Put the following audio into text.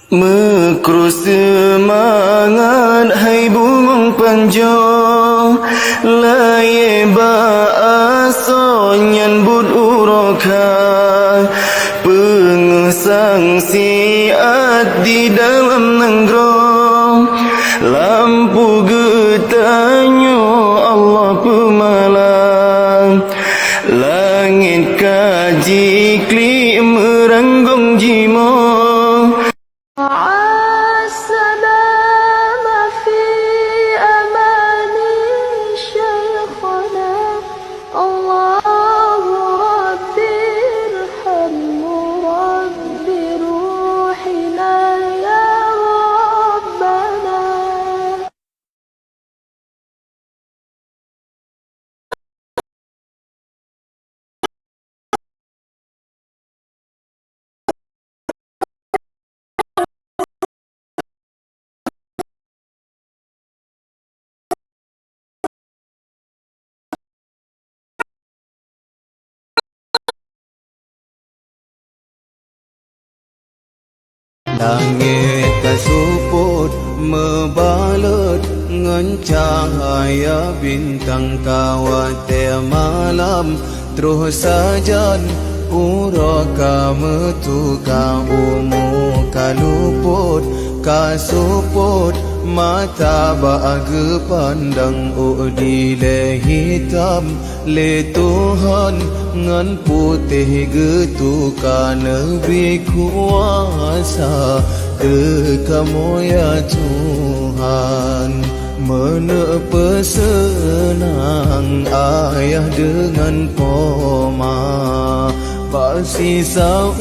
Mekru semangat hai bumang panjang laye ba asonyan bud uroka pengesang siat di dalam nanggrong lampu getanyo Allah pemalang langit kaji kli meranggong jimo السلام في أماني شيخنا الله ربي ارحم ربي روحنا يا ربنا Langit kasuput mebalut ngan cahaya bintang kawate malam terus sajan uraka metuka umu kaluput kasuput mata bahagia pandang di le hitam le Tuhan ngan putih getuka Nabi kuasa kamu ya Tuhan menepe senang ayah dengan poma pasisa